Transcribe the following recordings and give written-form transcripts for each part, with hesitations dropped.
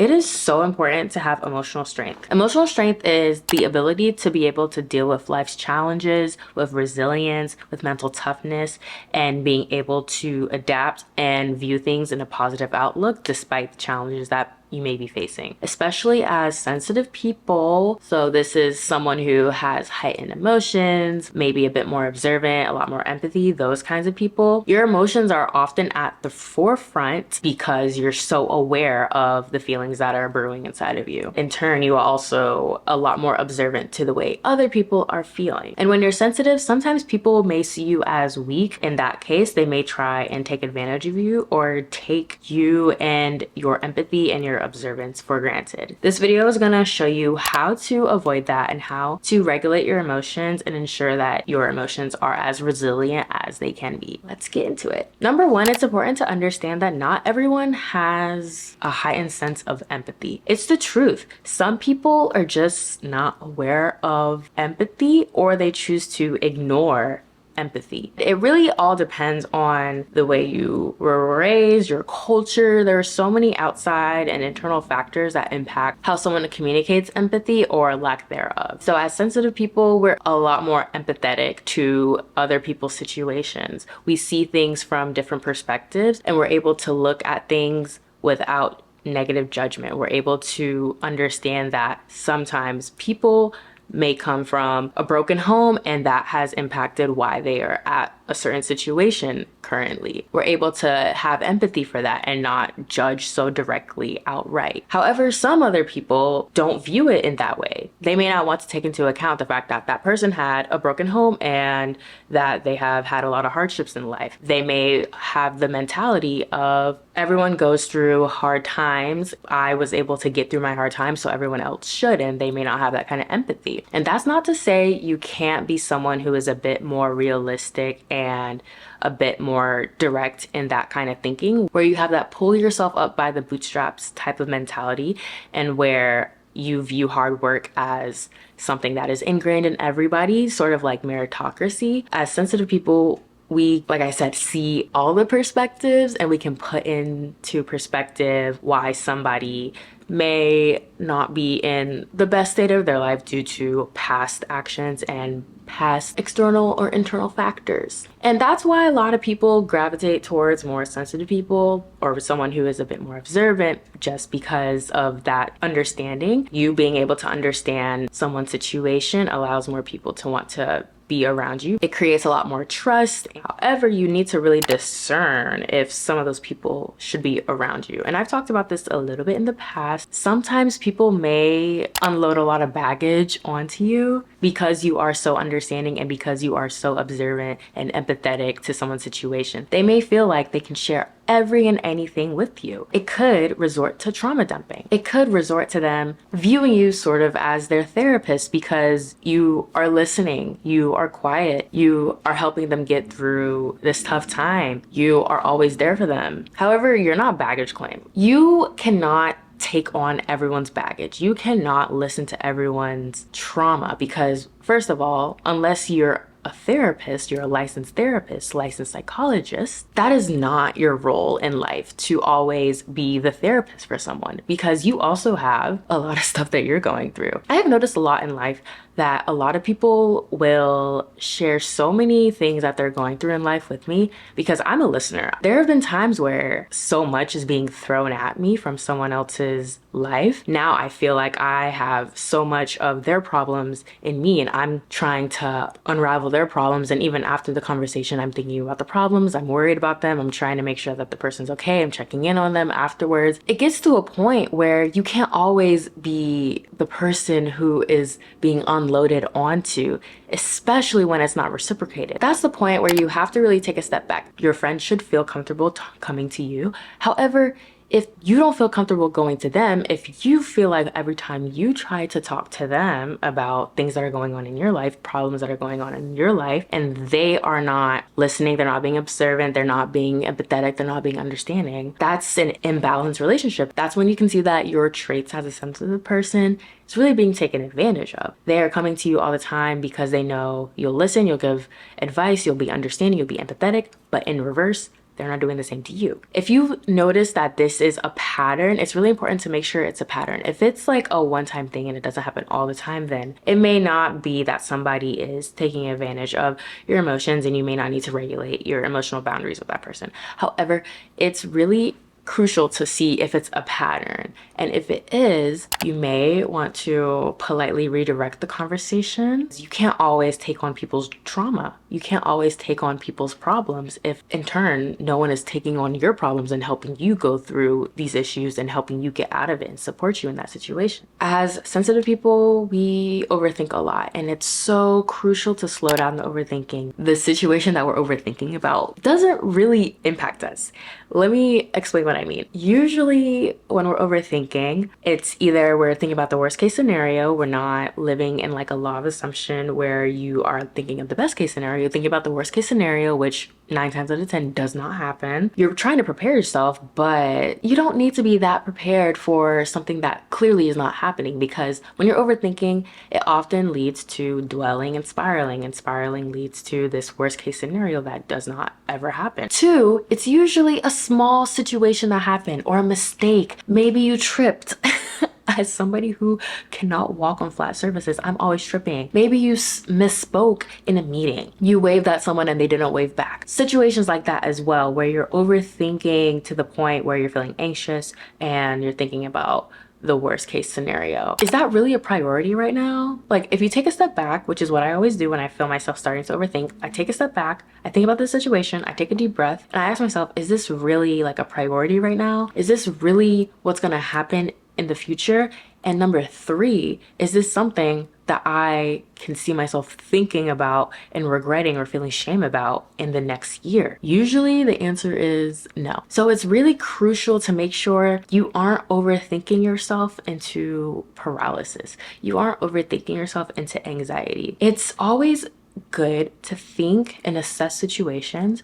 It is so important to have emotional strength. Emotional strength is the ability to be able to deal with life's challenges, with resilience, with mental toughness, and being able to adapt and view things in a positive outlook despite the challenges that you may be facing, especially as sensitive people. So this is someone who has heightened emotions, maybe a bit more observant, a lot more empathy, those kinds of people. Your emotions are often at the forefront because you're so aware of the feelings that are brewing inside of you. In turn, you are also a lot more observant to the way other people are feeling. And when you're sensitive, sometimes people may see you as weak. In that case, they may try and take advantage of you or take you and your empathy and your observance for granted. This video is going to show you how to avoid that and how to regulate your emotions and ensure that your emotions are as resilient as they can be. Let's get into it. Number one, it's important to understand that not everyone has a heightened sense of empathy. It's the truth. Some people are just not aware of empathy, or they choose to ignore empathy. It really all depends on the way you were raised, your culture. There are so many outside and internal factors that impact how someone communicates empathy or lack thereof. So as sensitive people, we're a lot more empathetic to other people's situations. We see things from different perspectives, and we're able to look at things without negative judgment. We're able to understand that sometimes people may come from a broken home, and that has impacted why they are at a certain situation currently. We're able to have empathy for that and not judge so directly outright. However, some other people don't view it in that way. They may not want to take into account the fact that that person had a broken home and that they have had a lot of hardships in life. They may have the mentality of everyone goes through hard times. I was able to get through my hard times, so everyone else should, and they may not have that kind of empathy. And that's not to say you can't be someone who is a bit more realistic and a bit more direct in that kind of thinking, where you have that pull yourself up by the bootstraps type of mentality, and where you view hard work as something that is ingrained in everybody, sort of like meritocracy. As sensitive people, we, like I said, see all the perspectives, and we can put into perspective why somebody may not be in the best state of their life due to past actions and past external or internal factors. And that's why a lot of people gravitate towards more sensitive people or someone who is a bit more observant, just because of that understanding. You being able to understand someone's situation allows more people to want to be around you. It creates a lot more trust. However, you need to really discern if some of those people should be around you. And I've talked about this a little bit in the past. Sometimes people may unload a lot of baggage onto you because you are so understanding and because you are so observant and empathetic to someone's situation. They may feel like they can share every and anything with you. It could resort to trauma dumping. It could resort to them viewing you sort of as their therapist because you are listening, you are quiet, you are helping them get through this tough time, you are always there for them. However, you're not baggage claim. You cannot take on everyone's baggage. You cannot listen to everyone's trauma because, first of all, unless you're a therapist, you're a licensed therapist, licensed psychologist, that is not your role in life to always be the therapist for someone, because you also have a lot of stuff that you're going through. I have noticed a lot in life that a lot of people will share so many things that they're going through in life with me because I'm a listener. There have been times where so much is being thrown at me from someone else's life. Now I feel like I have so much of their problems in me, and I'm trying to unravel their problems. And even after the conversation, I'm thinking about the problems. I'm worried about them. I'm trying to make sure that the person's okay. I'm checking in on them afterwards. It gets to a point where you can't always be the person who is being unloaded onto, especially when it's not reciprocated. That's the point where you have to really take a step back. Your friends should feel comfortable coming to you. However, if you don't feel comfortable going to them, if you feel like every time you try to talk to them about things that are going on in your life, problems that are going on in your life, and they are not listening, they're not being observant, they're not being empathetic, they're not being understanding, that's an imbalanced relationship. That's when you can see that your traits as a sensitive person is really being taken advantage of. They are coming to you all the time because they know you'll listen, you'll give advice, you'll be understanding, you'll be empathetic, but in reverse, they're not doing the same to you. If you've noticed that this is a pattern, it's really important to make sure it's a pattern. If it's like a one-time thing and it doesn't happen all the time, then it may not be that somebody is taking advantage of your emotions and you may not need to regulate your emotional boundaries with that person. However, it's really crucial to see if it's a pattern. And if it is, you may want to politely redirect the conversation. You can't always take on people's trauma. You can't always take on people's problems if in turn no one is taking on your problems and helping you go through these issues and helping you get out of it and support you in that situation. As sensitive people, we overthink a lot, and it's so crucial to slow down the overthinking. The situation that we're overthinking about doesn't really impact us. Let me explain what I mean. Usually when we're overthinking, it's either we're thinking about the worst case scenario. We're not living in like a law of assumption where you are thinking of the best case scenario. You're thinking about the worst case scenario, which 9 times out of 10 does not happen. You're trying to prepare yourself, but you don't need to be that prepared for something that clearly is not happening, because when you're overthinking, it often leads to dwelling and spiraling leads to this worst case scenario that does not ever happen. 2, it's usually a small situation that happened or a mistake. Maybe you tripped. As somebody who cannot walk on flat surfaces, I'm always tripping. Maybe you misspoke in a meeting. You waved at someone and they didn't wave back. Situations like that as well, where you're overthinking to the point where you're feeling anxious and you're thinking about the worst case scenario. Is that really a priority right now? Like, if you take a step back, which is what I always do when I feel myself starting to overthink, I take a step back, I think about the situation, I take a deep breath, and I ask myself, is this really like a priority right now? Is this really what's gonna happen in the future? And number 3, is this something that I can see myself thinking about and regretting or feeling shame about in the next year? Usually the answer is no. So it's really crucial to make sure you aren't overthinking yourself into paralysis. You aren't overthinking yourself into anxiety. It's always good to think and assess situations,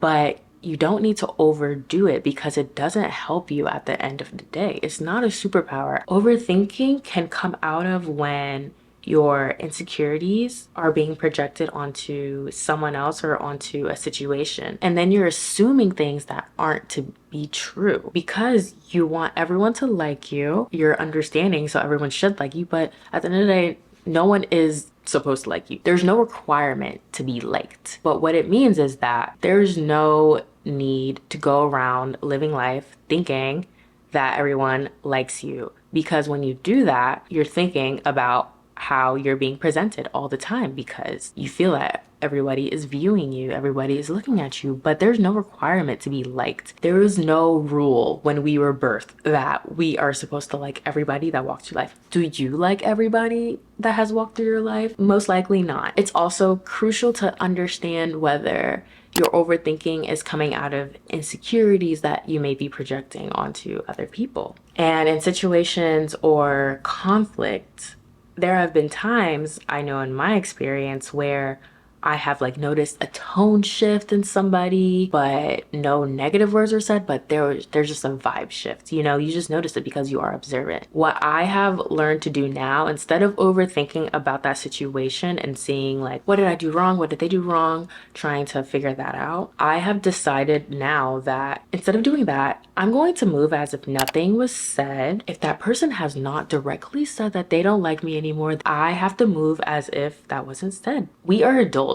but you don't need to overdo it because it doesn't help you at the end of the day. It's not a superpower. Overthinking can come out of when your insecurities are being projected onto someone else or onto a situation. And then you're assuming things that aren't to be true because you want everyone to like you. You're understanding, so everyone should like you. But at the end of the day, no one is supposed to like you. There's no requirement to be liked. But what it means is that there's no need to go around living life thinking that everyone likes you, because when you do that, you're thinking about how you're being presented all the time because you feel that everybody is viewing you, everybody is looking at you, but there's no requirement to be liked. There is no rule when we were birthed that we are supposed to like everybody that walks through life. Do you like everybody that has walked through your life? Most likely not. It's also crucial to understand whether your overthinking is coming out of insecurities that you may be projecting onto other people. And in situations or conflict, there have been times, I know in my experience, where I have like noticed a tone shift in somebody, but no negative words are said, but there's just a vibe shift. You know, you just notice it because you are observant. What I have learned to do now, instead of overthinking about that situation and seeing like, what did I do wrong? What did they do wrong? Trying to figure that out. I have decided now that instead of doing that, I'm going to move as if nothing was said. If that person has not directly said that they don't like me anymore, I have to move as if that wasn't said. We are adults.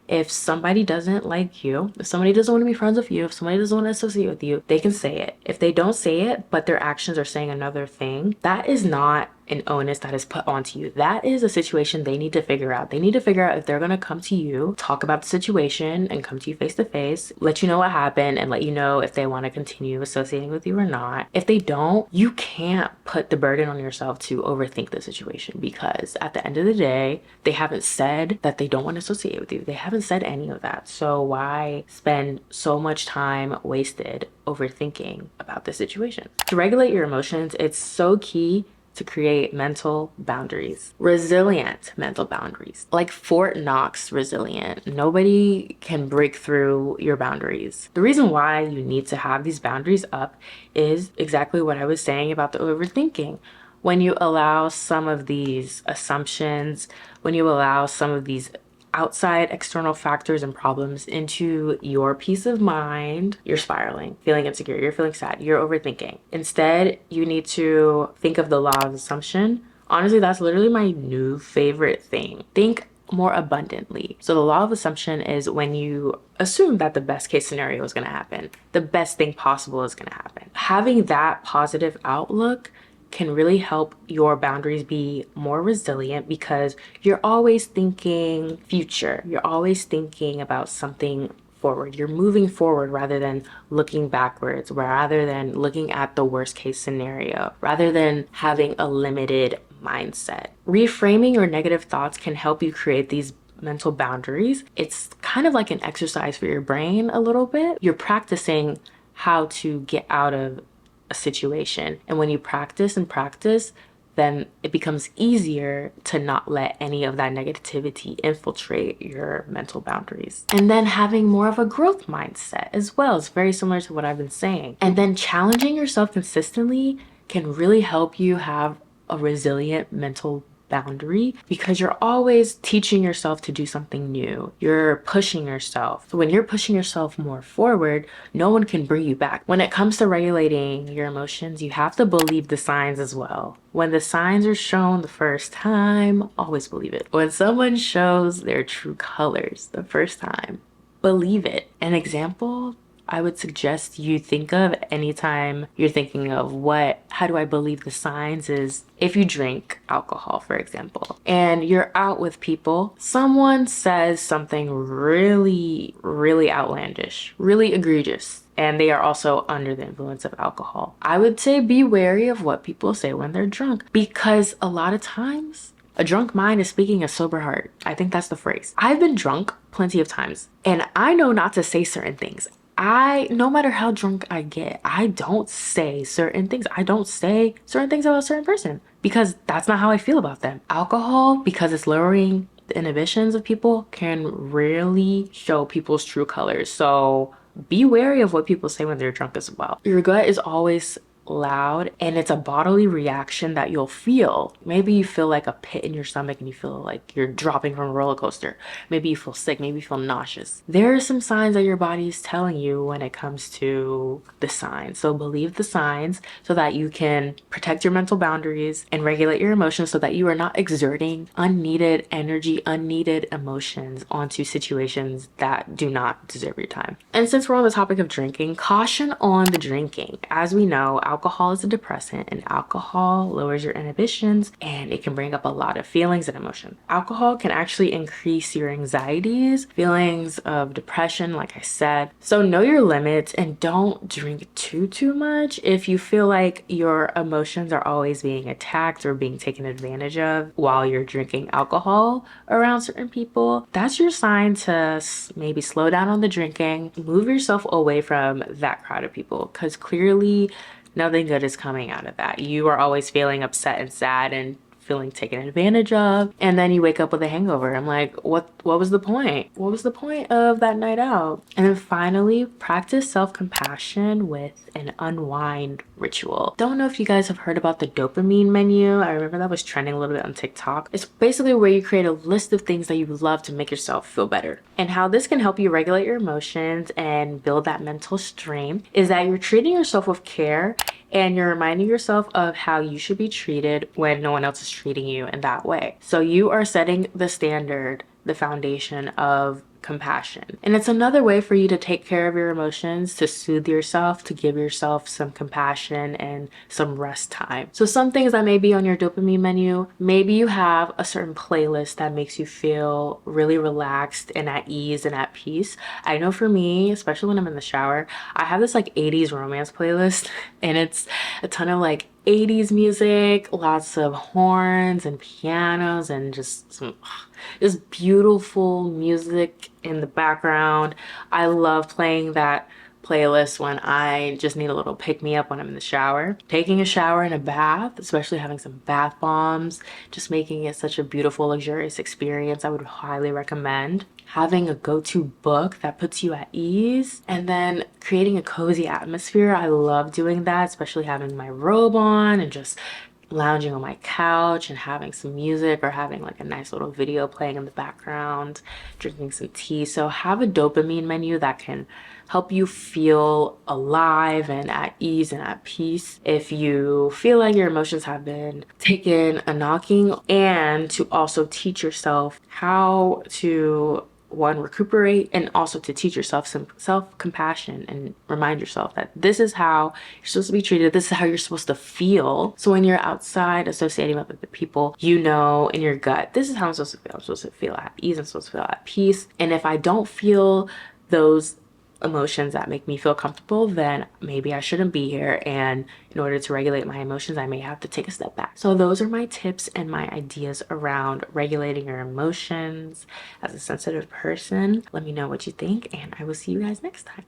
If somebody doesn't like you, if somebody doesn't want to be friends with you, if somebody doesn't want to associate with you, they can say it. If they don't say it, but their actions are saying another thing, that is not an onus that is put onto you. That is a situation they need to figure out. They need to figure out if they're going to come to you, talk about the situation and come to you face to face, let you know what happened and let you know if they want to continue associating with you or not. If they don't, you can't put the burden on yourself to overthink the situation, because at the end of the day, they haven't said that they don't want to associate with you. They haven't said any of that. So why spend so much time wasted overthinking about the situation? To regulate your emotions, it's so key to create mental boundaries, resilient mental boundaries, like Fort Knox resilient. Nobody can break through your boundaries. The reason why you need to have these boundaries up is exactly what I was saying about the overthinking. When you allow some of these assumptions, when you allow some of these outside external factors and problems into your peace of mind, you're spiraling, feeling insecure, you're feeling sad, you're overthinking. Instead, you need to think of the law of assumption. Honestly, that's literally my new favorite thing. Think more abundantly. So the law of assumption is when you assume that the best case scenario is going to happen, the best thing possible is going to happen. Having that positive outlook can really help your boundaries be more resilient because you're always thinking future. You're always thinking about something forward. You're moving forward rather than looking backwards, rather than looking at the worst case scenario, rather than having a limited mindset. Reframing your negative thoughts can help you create these mental boundaries. It's kind of like an exercise for your brain a little bit. You're practicing how to get out of a situation. And when you practice and practice, then it becomes easier to not let any of that negativity infiltrate your mental boundaries. And then having more of a growth mindset as well is very similar to what I've been saying. And then challenging yourself consistently can really help you have a resilient mental boundary because you're always teaching yourself to do something new. You're pushing yourself. So when you're pushing yourself more forward, no one can bring you back. When it comes to regulating your emotions, you have to believe the signs as well. When the signs are shown the first time, always believe it. When someone shows their true colors the first time, believe it. An example I would suggest you think of anytime you're thinking of how do I believe the signs is if you drink alcohol, for example, and you're out with people, someone says something really, really outlandish, really egregious, and they are also under the influence of alcohol. I would say be wary of what people say when they're drunk because a lot of times a drunk mind is speaking a sober heart. I think that's the phrase. I've been drunk plenty of times and I know not to say certain things. No matter how drunk I get, I don't say certain things. I don't say certain things about a certain person because that's not how I feel about them. Alcohol, because it's lowering the inhibitions of people, can really show people's true colors. So be wary of what people say when they're drunk as well. Your gut is always loud and it's a bodily reaction that you'll feel. Maybe you feel like a pit in your stomach and you feel like you're dropping from a roller coaster. Maybe you feel sick, maybe you feel nauseous. There are some signs that your body is telling you when it comes to the signs. So believe the signs so that you can protect your mental boundaries and regulate your emotions so that you are not exerting unneeded energy, unneeded emotions onto situations that do not deserve your time. And since we're on the topic of drinking, caution on the drinking. As we know, alcohol is a depressant and alcohol lowers your inhibitions and it can bring up a lot of feelings and emotion. Alcohol can actually increase your anxieties, feelings of depression, like I said. So know your limits and don't drink too much. If you feel like your emotions are always being attacked or being taken advantage of while you're drinking alcohol around certain people, that's your sign to maybe slow down on the drinking, move yourself away from that crowd of people because clearly nothing good is coming out of that. You are always feeling upset and sad and feeling taken advantage of, and then you wake up with a hangover. I'm like, what was the point? What was the point of that night out? And then finally, practice self-compassion with an unwind ritual. Don't know if you guys have heard about the dopamine menu. I remember that was trending a little bit on TikTok. It's basically where you create a list of things that you love to make yourself feel better. And how this can help you regulate your emotions and build that mental strength is that you're treating yourself with care and you're reminding yourself of how you should be treated when no one else is treating you in that way. So you are setting the standard, the foundation of compassion. And it's another way for you to take care of your emotions, to soothe yourself, to give yourself some compassion and some rest time. So some things that may be on your dopamine menu, maybe you have a certain playlist that makes you feel really relaxed and at ease and at peace. I know for me, especially when I'm in the shower, I have this like 80s romance playlist and it's a ton of like 80s music, lots of horns and pianos and just beautiful music in the background. I love playing that playlist when I just need a little pick me up when I'm in the shower. Taking a shower in a bath, especially having some bath bombs, just making it such a beautiful, luxurious experience. I would highly recommend having a go-to book that puts you at ease and then creating a cozy atmosphere. I love doing that, especially having my robe on and just lounging on my couch and having some music or having like a nice little video playing in the background, drinking some tea. So have a dopamine menu that can help you feel alive and at ease and at peace if you feel like your emotions have been taken a knocking, and to also teach yourself how to one, recuperate, and also to teach yourself some self-compassion and remind yourself that this is how you're supposed to be treated, this is how you're supposed to feel. So when you're outside associating with other people, you know in your gut, this is how I'm supposed to feel. I'm supposed to feel at ease, I'm supposed to feel at peace. And if I don't feel those emotions that make me feel comfortable, then maybe I shouldn't be here. And in order to regulate my emotions, I may have to take a step back. So those are my tips and my ideas around regulating your emotions as a sensitive person. Let me know what you think, and I will see you guys next time.